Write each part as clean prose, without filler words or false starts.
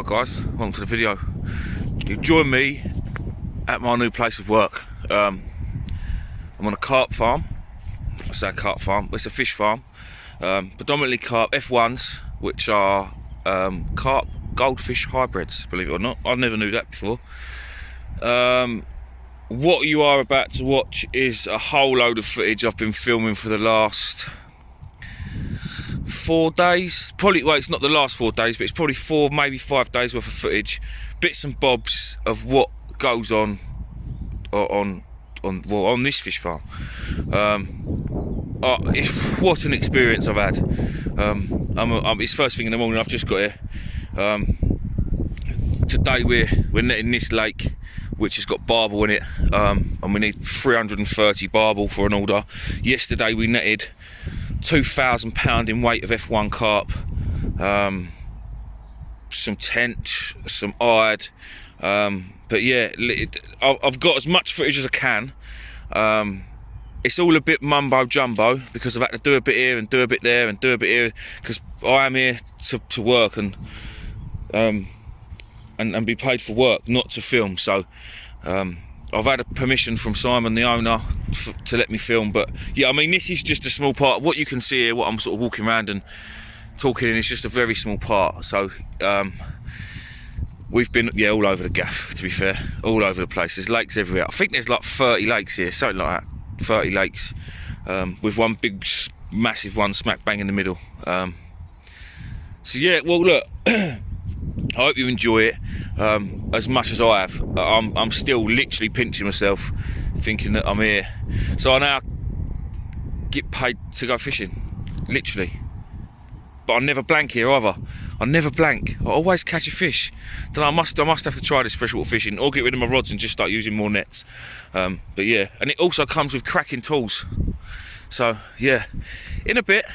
Right guys, welcome to the video. You join me at my new place of work. I'm on a carp farm. I say carp farm, it's a fish farm. Predominantly carp F1s, which are carp goldfish hybrids, believe it or not. I never knew that before. What you are about to watch is a whole load of footage I've been filming for the last 4 days. Probably, well, it's not the last 4 days, but it's probably 4, maybe 5 days worth of footage, bits and bobs of what goes on this fish farm. What an experience I've had. It's first thing in the morning. I've just got here. Today we're netting this lake, which has got barbel in it, and we need 330 barbel for an order. Yesterday we netted 2,000 pound in weight of F1 carp, some tench, some eyed, but yeah, I've got as much footage as I can. It's all a bit mumbo jumbo because I've had to do a bit here and do a bit there and do a bit here, because I am here to work and be paid for work, not to film. So I've had a permission from Simon, the owner, to let me film. But yeah, I mean, this is just a small part. What you can see here, what I'm sort of walking around and talking in, is just a very small part. So we've been, yeah, all over the gaff, to be fair, all over the place. There's lakes everywhere. I think there's like 30 lakes here, something like that, 30 lakes, with one big massive one smack bang in the middle. So yeah, well look, I hope you enjoy it as much as I have. I'm still literally pinching myself thinking that I'm here. So I now get paid to go fishing, literally. But I never blank here either. I never blank. I always catch a fish. Then I must have to try this freshwater fishing, or get rid of my rods and just start using more nets. But yeah, and it also comes with cracking tools. So yeah, in a bit.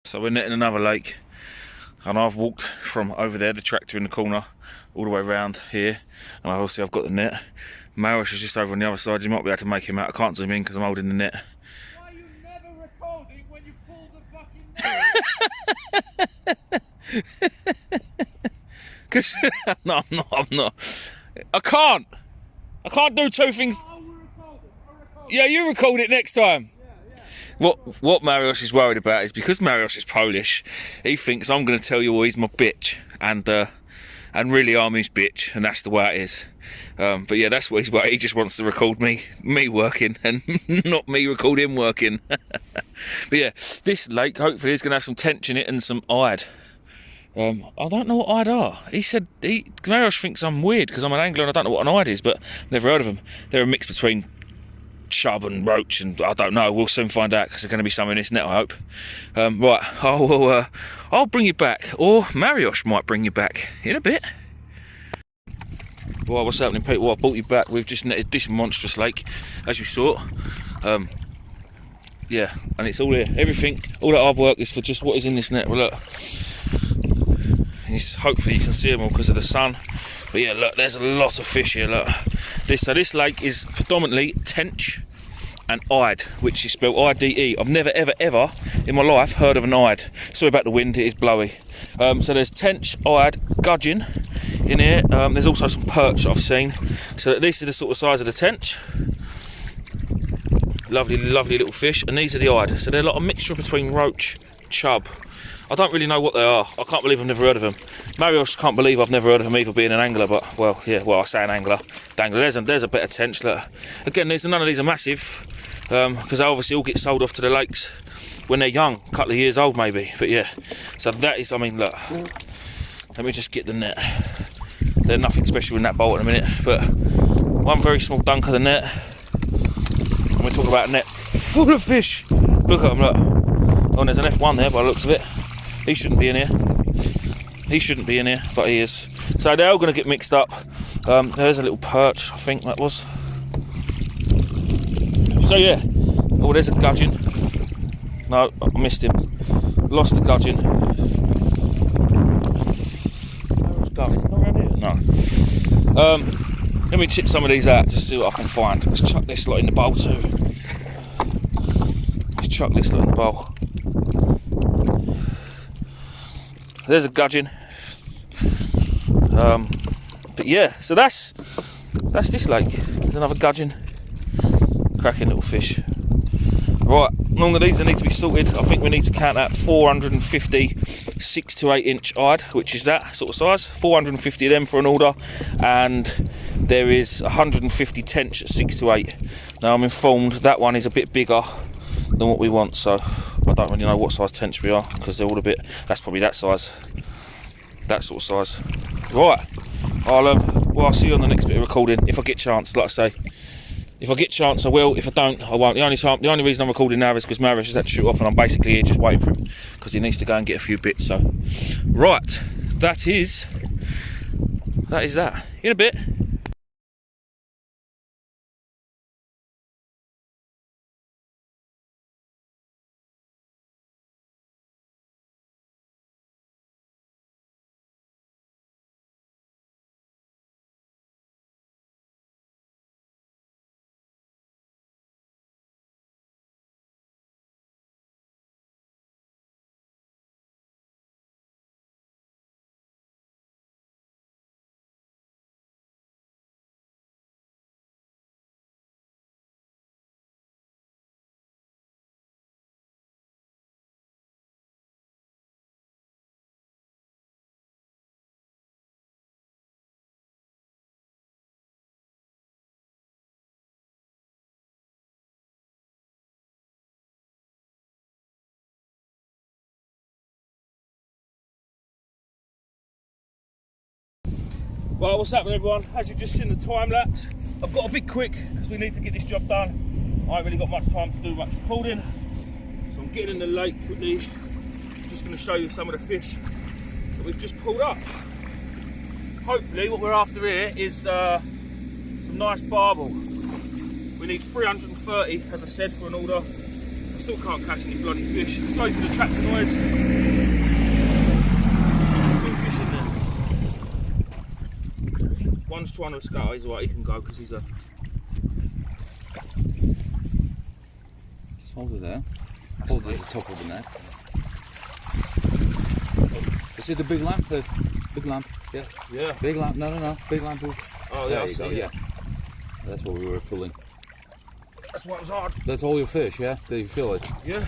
So we're netting another lake. And I've walked from over there, the tractor in the corner, all the way around here, and obviously I've got the net. Marius is just over on the other side. You might be able to make him out. I can't zoom in because I'm holding the net. Why are you never recording when you pull the fucking net? Because no, I'm not. I can't do two things. Oh, we're recording. Yeah, you record it next time. What Marius is worried about is, because Marius is Polish, he thinks I'm going to tell you, well, he's my bitch, and really I'm his bitch, and that's the way it is. But yeah, that's what he's worried. He just wants to record me working, and not me record him working. But yeah, this lake hopefully is going to have some tench in it and some eyed. I don't know what eyed are. He said Marius thinks I'm weird because I'm an angler and I don't know what an eyed is, but Never heard of them. They're a mix between chub and roach, and I don't know. We'll soon find out, because there's going to be some in this net, I hope. Right, I'll bring you back, or Marius might bring you back in a bit. Well, what's happening, Pete? Well, I brought you back. We've just netted this monstrous lake, as you saw. Yeah, and it's all here. Everything, all that hard work is for just what is in this net. Well, look, hopefully you can see them all because of the sun. But yeah, look, there's a lot of fish here. Look, this lake is predominantly tench and eyed, which is spelled I-D-E. I've never ever in my life heard of an eyed. Sorry about the wind, it is blowy. So there's tench, eyed, gudgeon in here. There's also some perch that I've seen. So this is the sort of size of the tench. Lovely little fish, and these are the eyed. So they're like a mixture between roach, chub. I don't really know what they are. I can't believe I've never heard of them. Marius can't believe I've never heard of him either, being an angler. But well, yeah. Well, I say an angler. Dangler. There's a bit of tench. Look. Again, none of these are massive, because they obviously all get sold off to the lakes when they're young, a couple of years old maybe. But yeah. So that is. I mean, look. Let me just get the net. There's nothing special in that bowl at the minute, but one very small dunk of the net. And we're talking about a net full of fish. Look at them. Look. Oh, there's an F1 there by the looks of it. He shouldn't be in here. He shouldn't be in here, but he is. So they're all going to get mixed up. There's a little perch, I think that was. So yeah. Oh, there's a gudgeon. No, I missed him. Lost the gudgeon. Where's gone? He's not around here? No. Let me chip some of these out, just see what I can find. Let's chuck this lot in the bowl too. Let's chuck this lot in the bowl. There's a gudgeon. But yeah, so that's this lake. There's another gudgeon, cracking little fish. Right, along with these they need to be sorted. I think we need to count out 450 6 to 8 inch eyed, which is that sort of size. 450 of them for an order, and there is 150 tench at 6 to 8. Now I'm informed that one is a bit bigger than what we want, so I don't really know what size tench we are, because they're all a bit, that's probably that size, that sort of size. Right, I'll see you on the next bit of recording if I get a chance. Like I say, if I get a chance I will, if I don't I won't. The only reason I'm recording now is because Marius has had to shoot off, and I'm basically here just waiting for him because he needs to go and get a few bits. So right, that is that. In a bit. Well, what's happening everyone? As you've just seen the time lapse, I've got to be quick because we need to get this job done. I ain't really got much time to do much recording, so I'm getting in the lake quickly. Just going to show you some of the fish that we've just pulled up. Hopefully what we're after here is some nice barbel. We need 330, as I said, for an order. I still can't catch any bloody fish. Sorry for the tractor noise. Fish in there. One's trying to escape. He's alright, he can go because he's a... Just hold it there. Hold it at the top of the net. Is it the big lamp? The big lamp? Yeah. Yeah. Big lamp? No. Big lamp. Oh, there yeah, you go, yeah. That's what we were pulling. That's why it was hard. That's all your fish, yeah? Did you feel it? Yeah.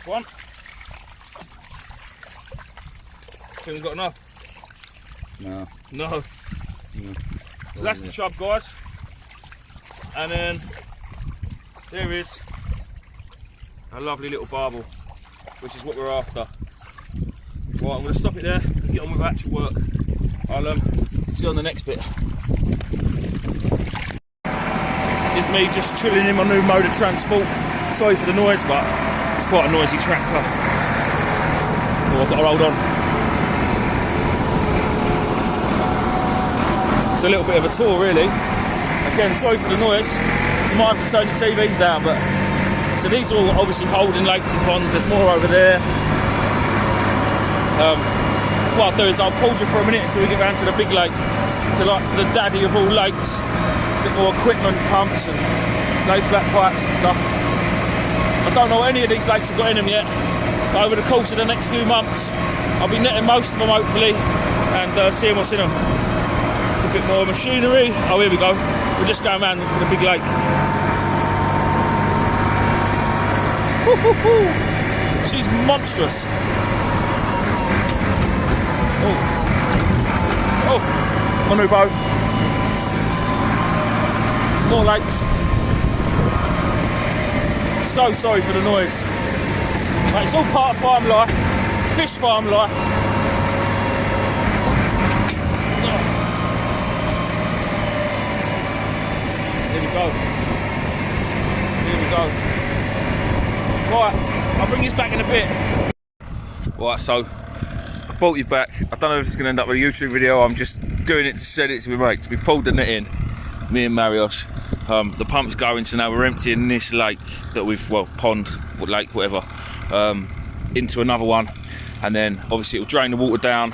One. Think we've got enough? No. No. So that's the chub, guys. And then there is a lovely little barbel, which is what we're after. Right, I'm going to stop it there and get on with actual work. I'll see you on the next bit. It's me just chilling in my new mode of transport. Sorry for the noise, but it's quite a noisy tractor. Oh, I've got to hold on. It's a little bit of a tour, really. Again, sorry for the noise. You might have to turn your TVs down, but so these are all obviously holding lakes and ponds. There's more over there. What I'll do is I'll pause you for a minute until we get round to the big lake, to like the daddy of all lakes. A bit more equipment, pumps and lay flat pipes and stuff. I don't know what any of these lakes have got in them yet, but over the course of the next few months I'll be netting most of them hopefully and seeing what's in them. A bit more machinery. Oh, here we go. We're just going round to the big lake. She's monstrous. Oh, my new boat. More lakes. So sorry for the noise. Right, it's all part of farm life, fish farm life. Here we go. Here we go. Right, I'll bring this back in a bit. Right, so I brought you back. I don't know if it's going to end up with a YouTube video. I'm just doing it to send it to my mates. We've pulled the net in, me and Marius. The pump's going, so now we're emptying this lake that we've, well, pond, lake, whatever, into another one, and then obviously it'll drain the water down,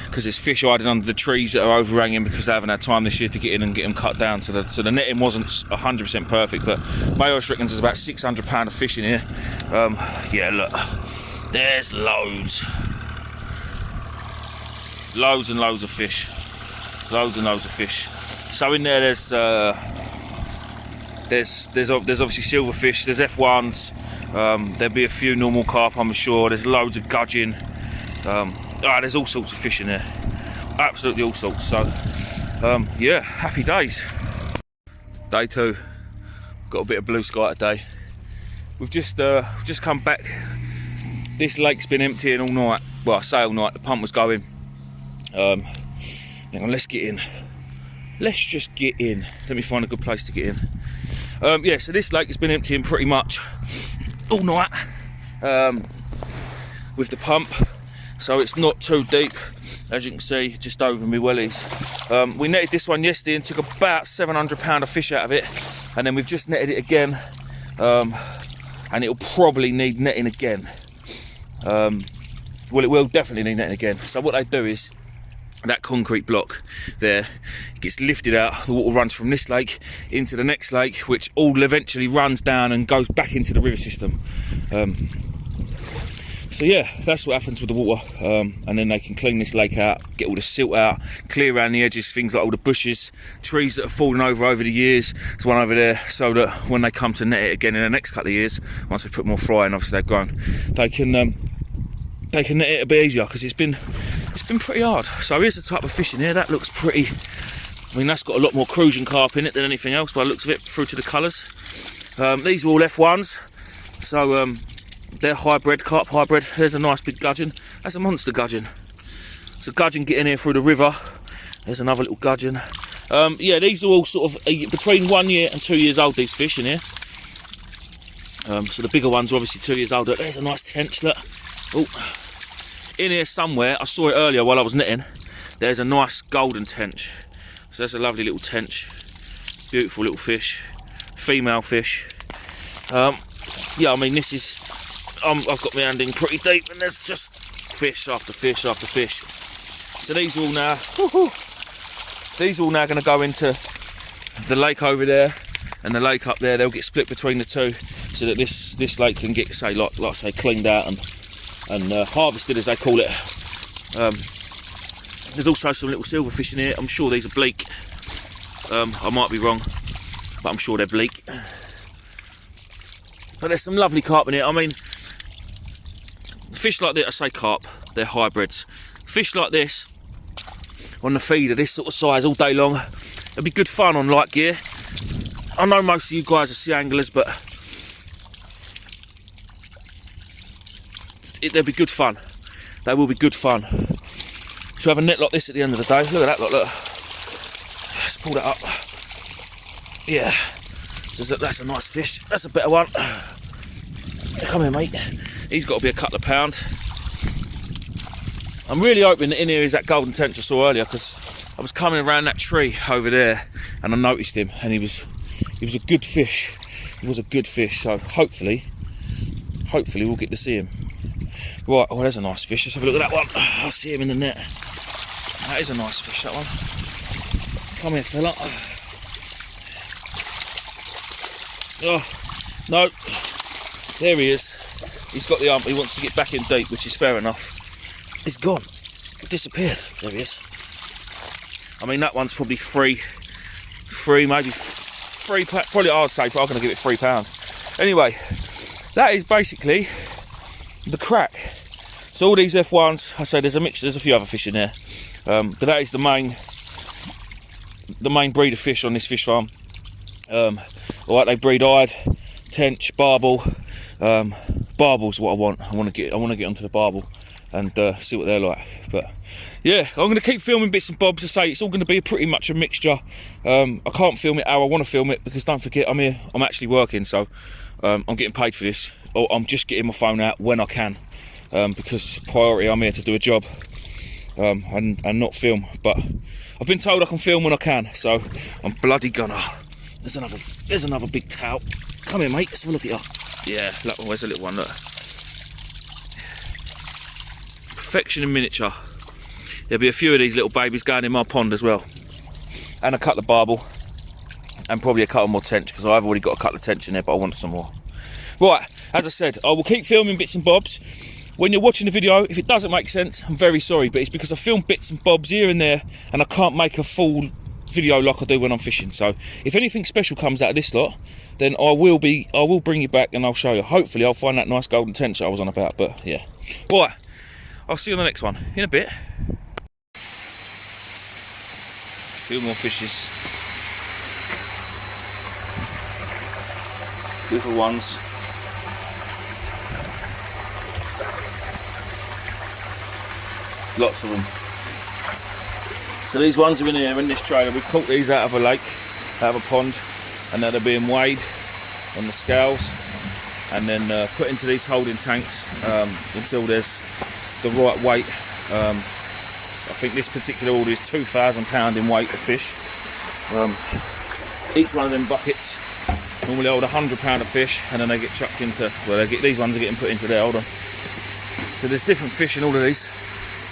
because there's fish hiding under the trees that are overhanging because they haven't had time this year to get in and get them cut down. So the netting wasn't 100% perfect, but Mayos reckons there's about 600 pound of fish in here. Yeah, look, there's loads and loads of fish, loads and loads of fish. So in there there's obviously silverfish, there's F1s, there'll be a few normal carp, I'm sure. There's loads of gudgeon. There's all sorts of fish in there, absolutely all sorts. So yeah, happy days. Day 2, got a bit of blue sky today. We've just come back. This lake's been emptying all night. Well, I say all night, the pump was going. Hang on, let's get in. Let's just get in. Let me find a good place to get in. Yeah, so this lake has been emptying pretty much all night with the pump, so it's not too deep, as you can see, just over my wellies. We netted this one yesterday and took about 700 pound of fish out of it, and then we've just netted it again, and it'll probably need netting again. Well, it will definitely need netting again. So what they do is, that concrete block there gets lifted out, the water runs from this lake into the next lake, which all eventually runs down and goes back into the river system. So yeah, that's what happens with the water, and then they can clean this lake out, get all the silt out, clear around the edges, things like all the bushes, trees that have fallen over the years. There's one over there, so that when they come to net it again in the next couple of years, once they put more fry in, obviously they've grown, they can net it a bit easier, because it's been pretty hard. So here's the type of fish in here. That looks pretty, I mean, that's got a lot more crucian carp in it than anything else by the looks of it, through to the colours. These are all F1s, so they're hybrid, carp hybrid. There's a nice big gudgeon. That's a monster gudgeon. It's a gudgeon getting here through the river. There's another little gudgeon. Yeah, these are all sort of between 1 year and 2 years old, these fish in here. So the bigger ones are obviously 2 years older. There's a nice tench, look. Oh, in here somewhere, I saw it earlier while I was netting, there's a nice golden tench. So that's a lovely little tench. Beautiful little fish, female fish. Yeah, I mean, this is, I've got my hand in pretty deep, and there's just fish after fish after fish. So these are all now, these are all now going to go into the lake over there, and the lake up there. They'll get split between the two, so that this lake can get, say, like I say, cleaned out and harvested, as they call it. There's also some little silverfish in here. I'm sure these are bleak. I might be wrong, but I'm sure they're bleak. But there's some lovely carp in here. I mean, fish like this, I say carp, they're hybrids. Fish like this on the feeder, this sort of size, all day long, it'd be good fun on light gear. I know most of you guys are sea anglers, but they'll be good fun. They will be good fun. So have a net like this at the end of the day. Look at that, look. Let's pull that up. Yeah, so that's a nice fish. That's a better one. Come here, mate. He's got to be a couple of pound. I'm really hoping that in here is that golden tench I saw earlier, because I was coming around that tree over there and I noticed him, and he was a good fish. He was a good fish. So hopefully we'll get to see him. Right, oh, there's a nice fish. Let's have a look at that one. I see him in the net. That is a nice fish, that one. Come here, fella. Oh, no. There he is. He's got the arm. He wants to get back in deep, which is fair enough. He's gone. He disappeared. There he is. I mean, that one's probably three, maybe £3. Probably, I'd say, but I'm going to give it £3. Anyway, that is basically the crack. So all these F1s, I say there's a mixture, there's a few other fish in there, but that is the main breed of fish on this fish farm. Alright, they breed eyed, tench, barbel. Barbel's what I want. I want to get onto the barbel and see what they're like. But yeah, I'm going to keep filming bits and bobs. To say it's all going to be pretty much a mixture. I can't film it how I want to film it, because don't forget, I'm here, I'm actually working, so I'm getting paid for this. Or I'm just getting my phone out when I can, because priority, I'm here to do a job and not film. But I've been told I can film when I can, so I'm bloody gonna. There's another big tout. Come here, mate. Let's have a look at you. Yeah, look, where's the little one? Look. Perfection in miniature. there'll be a few of these little babies going in my pond as well. And a couple of barbel. And probably a couple more tench, because I've already got a couple of tench in there, but I want some more. Right, as I said, I will keep filming bits and bobs. When you're watching the video, if it doesn't make sense, I'm very sorry, but it's because I film bits and bobs here and there, and I can't make a full video like I do when I'm fishing. So if anything special comes out of this lot, then I will bring you back and I'll show you. Hopefully I'll find that nice golden tench that I was on about, but yeah. Right, I'll see you on the next one in a bit. Few more fishes. Little ones. Lots of them. So these ones are in here in this trailer. We've caught these out of a lake, out of a pond, and now they're being weighed on the scales and then put into these holding tanks until there's the right weight. I think this particular order is £2,000 in weight of fish. Each one of them buckets normally hold £100 of fish, and then they get chucked into, well, these ones are getting put into there. Hold on. So there's different fish in all of these.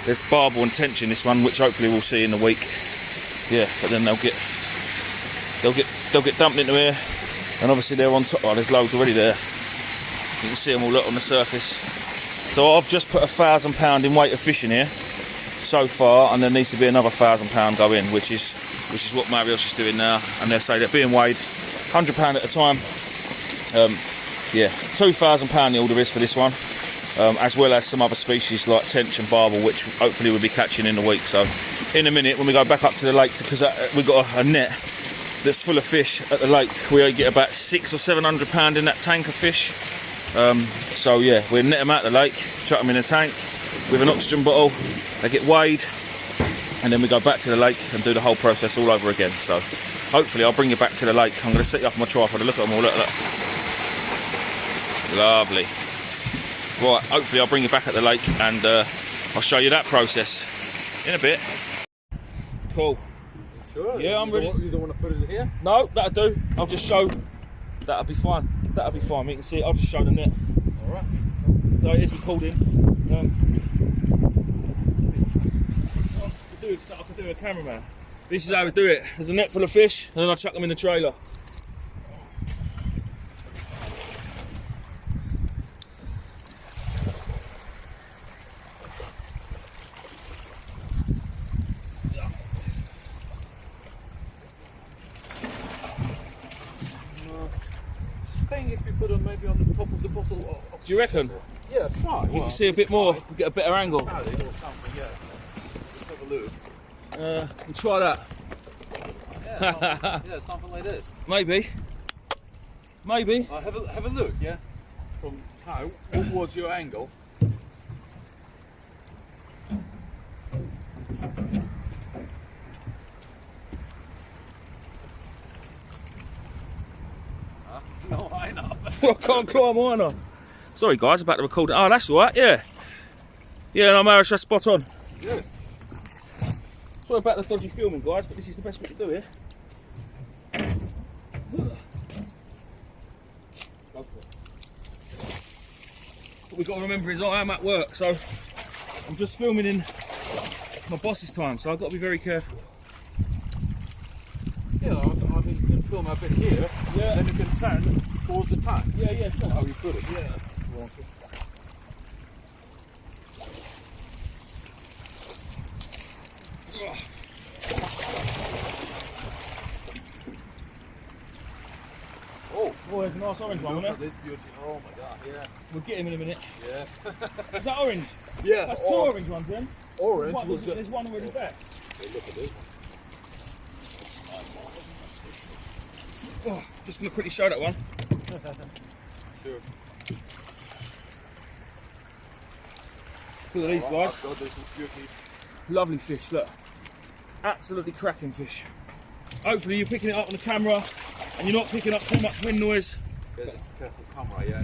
There's barbel and tench in this one, which hopefully we'll see in the week. Yeah, but then they'll get dumped into here, and obviously they're on top. Oh, there's loads already there. You can see them all on the surface. So I've just put £1,000 in weight of fish in here so far, and there needs to be another £1,000 go in, which is what Marios is doing now. And they say they're being weighed £100 at a time. Yeah, £2,000 the order is for this one. As well as some other species like tench and barbel, which hopefully we'll be catching in the week. So in a minute when we go back up to the lake, because we've got a net that's full of fish at the lake, we get about £600 or £700 in that tank of fish. So yeah, we'll net them out the lake, chuck them in a tank with an oxygen bottle, they get weighed, and then we go back to the lake and do the whole process all over again. So hopefully I'll bring you back to the lake. I'm going to set you up on my tripod and look at them all. Look. Lovely. Right, hopefully I'll bring you back at the lake and I'll show you that process in a bit. Cool. Sure? Yeah, I'm ready. You don't want to put it here? No, that'll do. I'll just show. That'll be fine. That'll be fine. You can see it. I'll just show the net. Alright. So it is recording. I could do a cameraman. This is how we do it. There's a net full of fish, and then I chuck them in the trailer. If you put them maybe on the top of the bottle. Do you reckon? Yeah, try. You can see a bit more, get a better angle. Or something, yeah. Let's have a look. We'll try that. Yeah, something like this. Maybe. Have a look, yeah? From how? What was your angle? No, I know. I can't climb either. Sorry guys, about to record. Oh, that's alright, yeah. Yeah, no, Marius, that's spot on. Good. Sorry about the dodgy filming, guys, but this is the best way to do it. What we've got to remember is I am at work, so I'm just filming in my boss's time, so I've got to be very careful. Yeah, I think you can film a bit here, Yeah. then you can turn towards the tank. Yeah, sure. How you put it, yeah. Oh, there's a nice orange one, look isn't at there? this beauty. Oh my god, yeah. We'll get him in a minute. Yeah. Is that orange? Yeah. That's two orange ones then. Orange What, was there's one already back. Hey, look at this one. Oh, just going to quickly show that one. Sure. Look at these guys. God, this is beauty. Lovely fish, look. Absolutely cracking fish. Hopefully you're picking it up on the camera and you're not picking up too much wind noise. Yeah, just careful camera, yeah.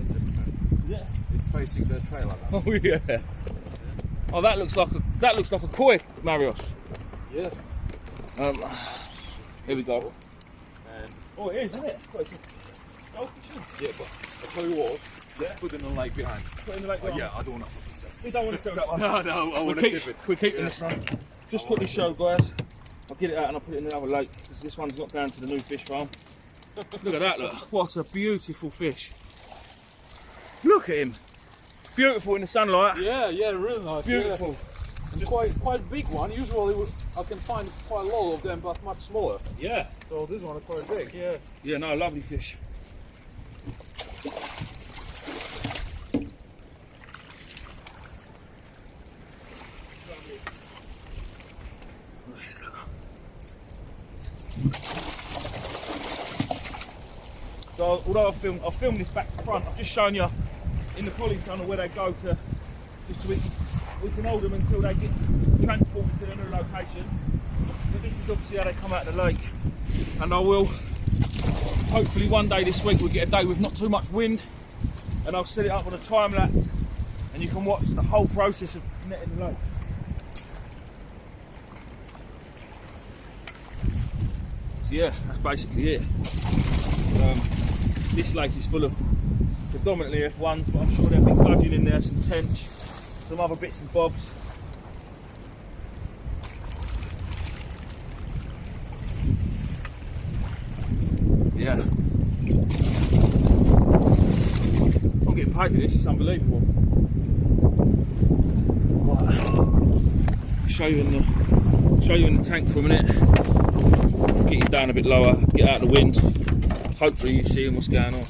Yeah. It's facing the trailer now. Oh yeah. Oh, that looks like a koi, Marios. Yeah. Here we go. And Oh, it is, isn't it? Oh, it's a goldfish. yeah, but I tell you what, Yeah. put it in the lake behind. Put it in the lake. Yeah, I don't want to. We don't want to sell that one. No, I want to keep it. We're keeping this one. just quickly show, guys. I'll get it out and I'll put it in the other lake because this one's not going to the new fish farm. Look at that, look. What a beautiful fish. Look at him. Beautiful in the sunlight. Yeah, really nice. Beautiful. Yeah. Quite big one. Usually I can find quite a lot of them, but much smaller. Yeah. So this one is quite big. Yeah. Yeah, no, lovely fish. So although I've filmed this back to front, I've just shown you in the polytunnel where they go to, just so we can hold them until they get transported to their new location. But this is obviously how they come out of the lake. And I will, hopefully one day this week we'll get a day with not too much wind, and I'll set it up on a time lapse and you can watch the whole process of netting the lake. So yeah, that's basically it. This lake is full of predominantly F1s, but I'm sure there'll be gudgeon in there, some tench, some other bits and bobs. Yeah. I'm getting paid for this, it's unbelievable. Right. Show you in the tank for a minute. Get you down a bit lower, get out of the wind. Hopefully you're seeing what's going on.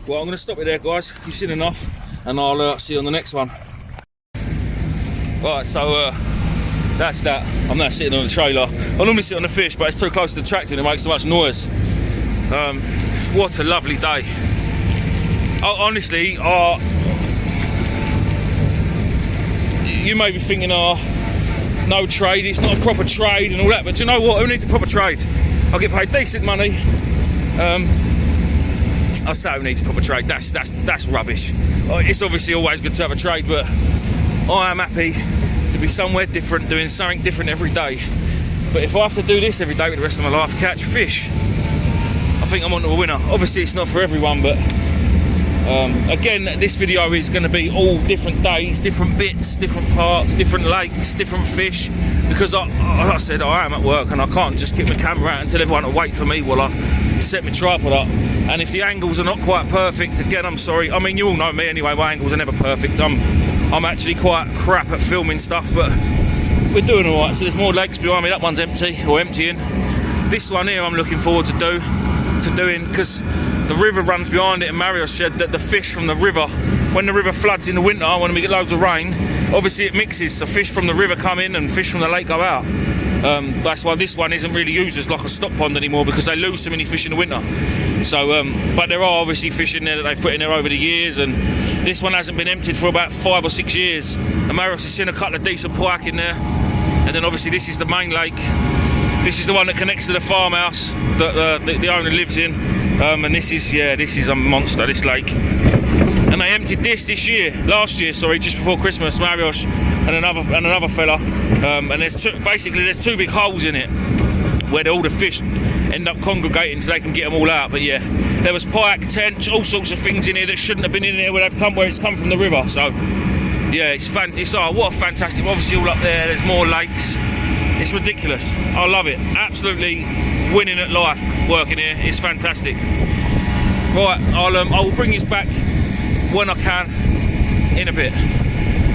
Well, I'm going to stop it there, guys. You've seen enough, and I'll see you on the next one. Right, so that's that. I'm now sitting on the trailer. I normally sit on the fish, but it's too close to the tractor and it makes so much noise. What a lovely day. Honestly, you may be thinking, no trade, it's not a proper trade and all that, but do you know what? Who needs a proper trade? I get paid decent money. I say who needs a proper trade, that's rubbish. It's obviously always good to have a trade, but I am happy to be somewhere different, doing something different every day. But if I have to do this every day for the rest of my life, catch fish, I think I'm on to a winner. Obviously it's not for everyone, but again, this video is going to be all different days, different bits, different parts, different lakes, different fish, because like I said, I am at work and I can't just get my camera out and tell everyone to wait for me while I set my tripod up. And if the angles are not quite perfect, again, I'm sorry. I mean, you all know me anyway, my angles are never perfect. I'm actually quite crap at filming stuff, but we're doing all right. So there's more lakes behind me. That one's empty, or emptying. This one here I'm looking forward to doing, because the river runs behind it, and Mario said that the fish from the river, when the river floods in the winter, when we get loads of rain, obviously it mixes, so fish from the river come in and fish from the lake go out. That's why this one isn't really used as like a stock pond anymore, because they lose so many fish in the winter. So, but there are obviously fish in there that they've put in there over the years, and this one hasn't been emptied for about 5 or 6 years. And Marius has seen a couple of decent pike in there, and then obviously this is the main lake. This is the one that connects to the farmhouse that the owner lives in, and this is a monster, this lake. And they emptied last year, just before Christmas, Marius and another fella, and there's two big holes in it where all the fish end up congregating so they can get them all out. But yeah, there was pike, tench, all sorts of things in here that shouldn't have been in here where it's come from the river. So yeah, what a fantastic, obviously all up there, there's more lakes. It's ridiculous. I love it. Absolutely winning at life working here. It's fantastic. Right, I will bring this back when I can in a bit.